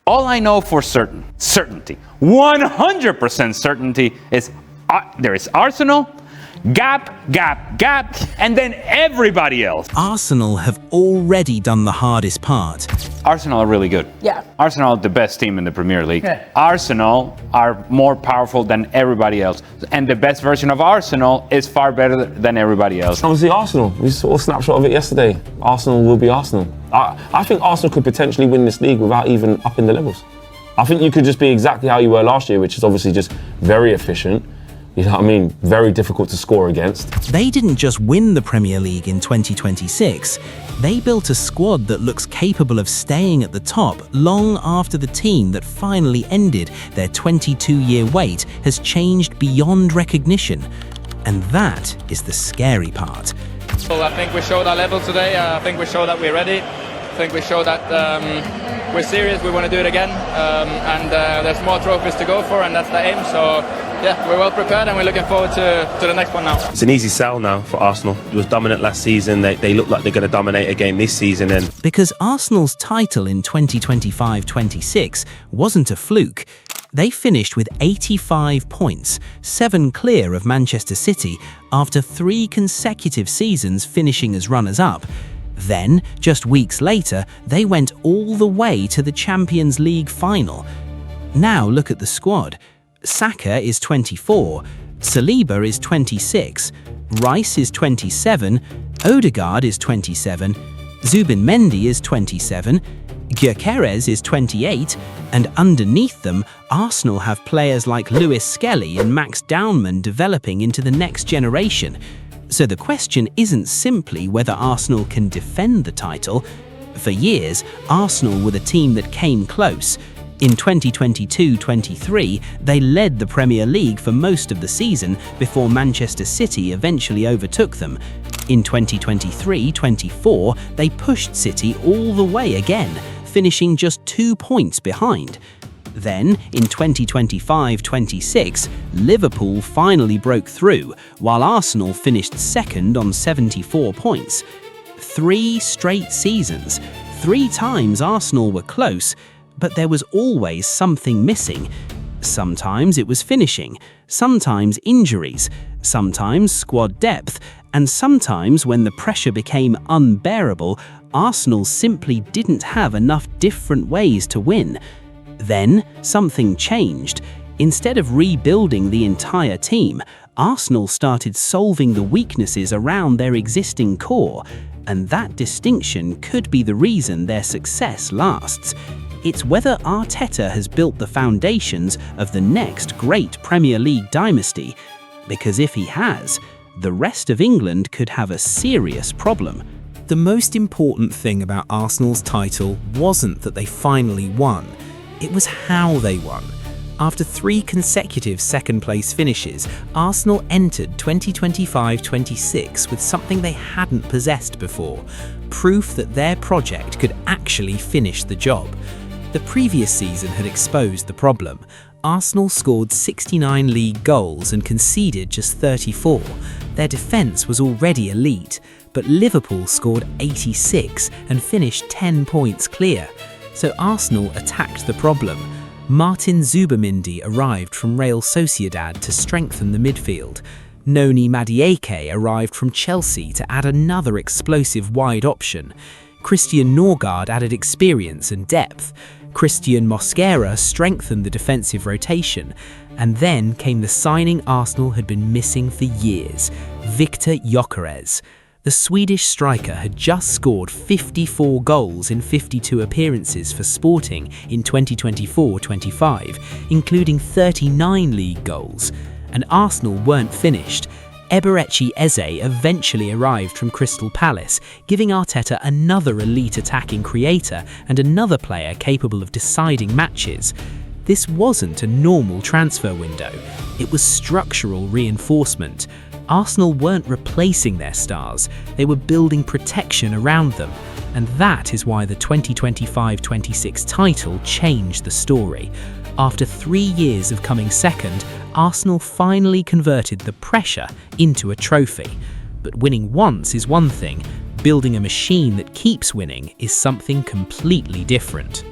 All I know for certainty, 100% certainty is there is Arsenal, gap, and then everybody else. Arsenal have already done the hardest part. Arsenal are really good. Yeah. Arsenal are the best team in the Premier League. Yeah. Arsenal are more powerful than everybody else. And the best version of Arsenal is far better than everybody else. Obviously Arsenal, we saw a snapshot of it yesterday. Arsenal will be Arsenal. I think Arsenal could potentially win this league without even upping the levels. I think you could just be exactly how you were last year, which is obviously just very efficient. You know what I mean? Very difficult to score against. They didn't just win the Premier League in 2026, they built a squad that looks capable of staying at the top long after the team that finally ended their 22-year wait has changed beyond recognition. And that is the scary part. Well, I think we showed our level today. I think we showed that we're ready. I think we showed that we're serious, we want to do it again. And there's more trophies to go for, and that's the aim. So yeah, we're well prepared and we're looking forward to the next one now. It's an easy sell now for Arsenal. It was dominant last season. They look like they're going to dominate again this season. And because Arsenal's title in 2025-26 wasn't a fluke. They finished with 85 points, 7 clear of Manchester City after 3 consecutive seasons finishing as runners-up. Then, just weeks later, they went all the way to the Champions League final. Now look at the squad. Saka is 24, Saliba is 26, Rice is 27, Ødegaard is 27, Zubimendi is 27, Gyökeres is 28, and underneath them, Arsenal have players like Lewis Skelly and Max Downman developing into the next generation. So the question isn't simply whether Arsenal can defend the title. For years, Arsenal were the team that came close. In 2022-23, they led the Premier League for most of the season before Manchester City eventually overtook them. In 2023-24, they pushed City all the way again, finishing just 2 points behind. Then, in 2025-26, Liverpool finally broke through, while Arsenal finished second on 74 points. 3 straight seasons. 3 times Arsenal were close, but there was always something missing. Sometimes it was finishing, sometimes injuries, sometimes squad depth, and sometimes when the pressure became unbearable, Arsenal simply didn't have enough different ways to win. Then, something changed. Instead of rebuilding the entire team, Arsenal started solving the weaknesses around their existing core, and that distinction could be the reason their success lasts. It's whether Arteta has built the foundations of the next great Premier League dynasty, because if he has, the rest of England could have a serious problem. The most important thing about Arsenal's title wasn't that they finally won, it was how they won. After 3 consecutive second-place finishes, Arsenal entered 2025-26 with something they hadn't possessed before, proof that their project could actually finish the job. The previous season had exposed the problem. Arsenal scored 69 league goals and conceded just 34. Their defence was already elite, but Liverpool scored 86 and finished 10 points clear. So Arsenal attacked the problem. Martin Zubimendi arrived from Real Sociedad to strengthen the midfield. Noni Madueke arrived from Chelsea to add another explosive wide option. Christian Ødegaard added experience and depth. Christian Mosquera strengthened the defensive rotation. And then came the signing Arsenal had been missing for years, Viktor Gyökeres. The Swedish striker had just scored 54 goals in 52 appearances for Sporting in 2024-25, including 39 league goals. And Arsenal weren't finished. Eberechi Eze eventually arrived from Crystal Palace, giving Arteta another elite attacking creator and another player capable of deciding matches. This wasn't a normal transfer window. It was structural reinforcement. Arsenal weren't replacing their stars, they were building protection around them. And that is why the 2025-26 title changed the story. After 3 years of coming second, Arsenal finally converted the pressure into a trophy. But winning once is one thing, building a machine that keeps winning is something completely different.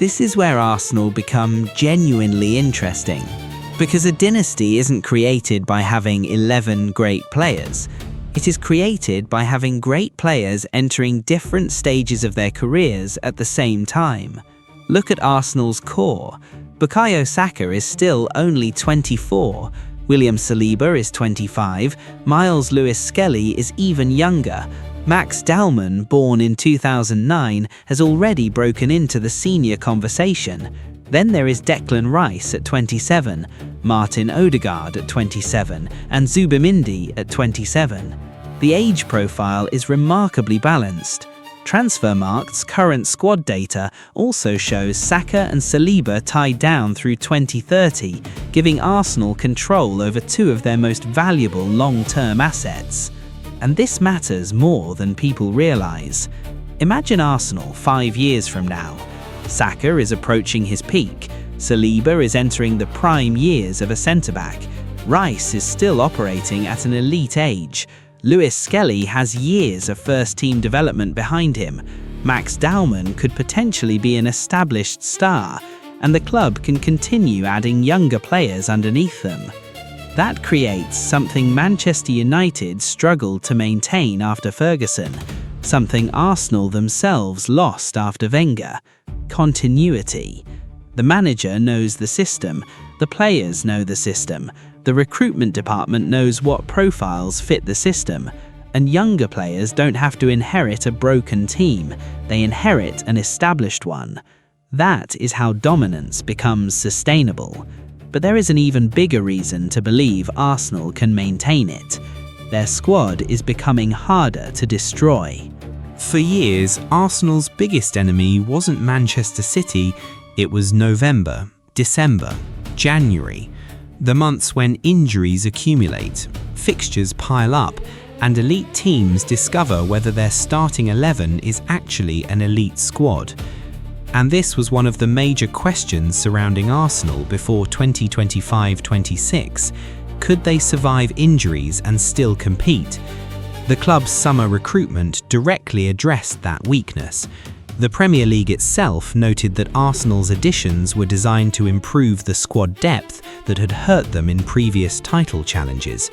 This is where Arsenal become genuinely interesting. Because a dynasty isn't created by having 11 great players. It is created by having great players entering different stages of their careers at the same time. Look at Arsenal's core. Bukayo Saka is still only 24. William Saliba is 25. Miles Lewis-Skelly is even younger. Max Dalman, born in 2009, has already broken into the senior conversation. Then there is Declan Rice at 27, Martin Ødegaard at 27, and Zubimendi at 27. The age profile is remarkably balanced. Transfermarkt's current squad data also shows Saka and Saliba tied down through 2030, giving Arsenal control over two of their most valuable long-term assets. And this matters more than people realise. Imagine Arsenal 5 years from now. Saka is approaching his peak, Saliba is entering the prime years of a centre-back, Rice is still operating at an elite age, Lewis-Skelly has years of first-team development behind him, Max Dalman could potentially be an established star, and the club can continue adding younger players underneath them. That creates something Manchester United struggled to maintain after Ferguson, something Arsenal themselves lost after Wenger: continuity. The manager knows the system, the players know the system, the recruitment department knows what profiles fit the system, and younger players don't have to inherit a broken team, they inherit an established one. That is how dominance becomes sustainable. But there is an even bigger reason to believe Arsenal can maintain it. Their squad is becoming harder to destroy. For years, Arsenal's biggest enemy wasn't Manchester City, it was November, December, January. The months when injuries accumulate, fixtures pile up, and elite teams discover whether their starting 11 is actually an elite squad. And this was one of the major questions surrounding Arsenal before 2025-26. Could they survive injuries and still compete? The club's summer recruitment directly addressed that weakness. The Premier League itself noted that Arsenal's additions were designed to improve the squad depth that had hurt them in previous title challenges.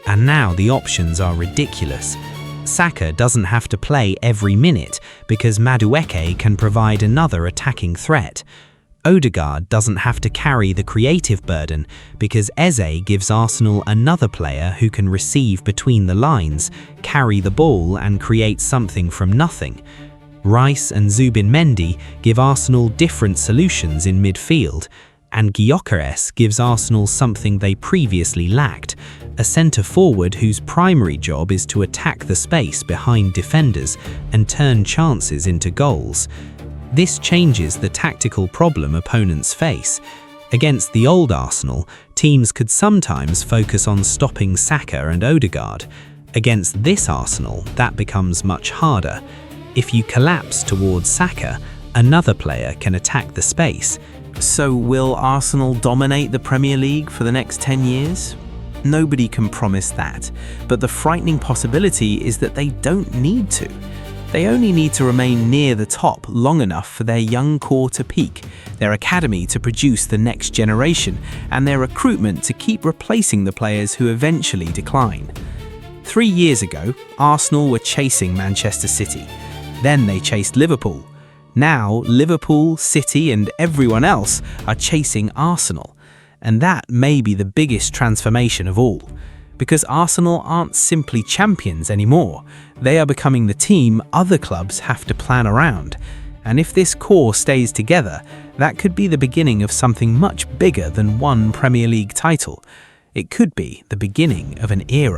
And now the options are ridiculous. Saka doesn't have to play every minute because Madueke can provide another attacking threat. Odegaard doesn't have to carry the creative burden because Eze gives Arsenal another player who can receive between the lines, carry the ball and create something from nothing. Rice and Zubimendi give Arsenal different solutions in midfield, and Gyökeres gives Arsenal something they previously lacked, a centre-forward whose primary job is to attack the space behind defenders and turn chances into goals. This changes the tactical problem opponents face. Against the old Arsenal, teams could sometimes focus on stopping Saka and Odegaard. Against this Arsenal, that becomes much harder. If you collapse towards Saka, another player can attack the space. So will Arsenal dominate the Premier League for the next 10 years? Nobody can promise that, but the frightening possibility is that they don't need to. They only need to remain near the top long enough for their young core to peak, their academy to produce the next generation, and their recruitment to keep replacing the players who eventually decline. 3 years ago, Arsenal were chasing Manchester City. Then they chased Liverpool. Now, Liverpool, City, and everyone else are chasing Arsenal. And that may be the biggest transformation of all. Because Arsenal aren't simply champions anymore. They are becoming the team other clubs have to plan around. And if this core stays together, that could be the beginning of something much bigger than one Premier League title. It could be the beginning of an era.